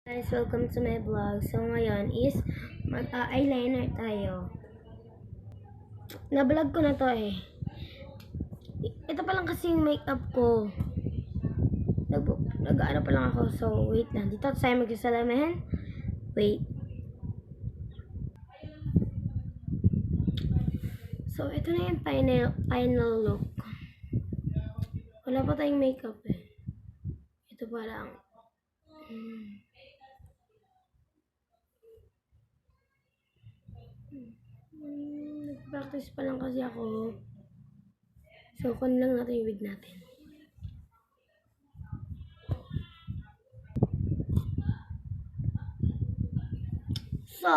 Guys, welcome to my vlog. So ngayon is mag-eyeliner tayo. Na-vlog ko na to eh. Ito pa lang kasi yung makeup ko. Nag-ano pa lang ako. So wait lang. Dito tayo magsasalamin. Wait. So ito na yung final look. Wala pa tayong makeup eh. Ito pa lang. Nag-practice pa lang kasi ako. So, kun lang natin yung wig natin. So,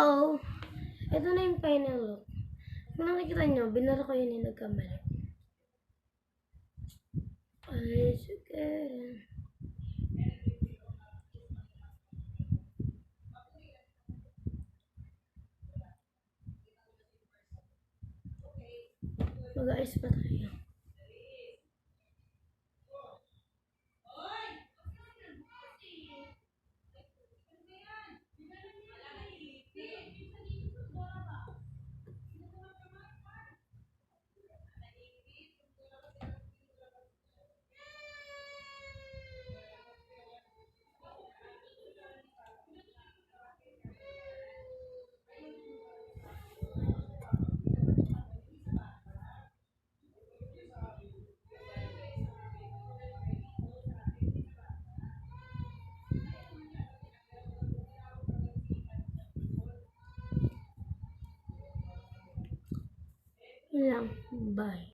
ito na yung final look. Kung nakikita nyo, binara ko yun yung nagkamali. Ay, sige. Mag-ayos pa tayo. Yun lang. Bye.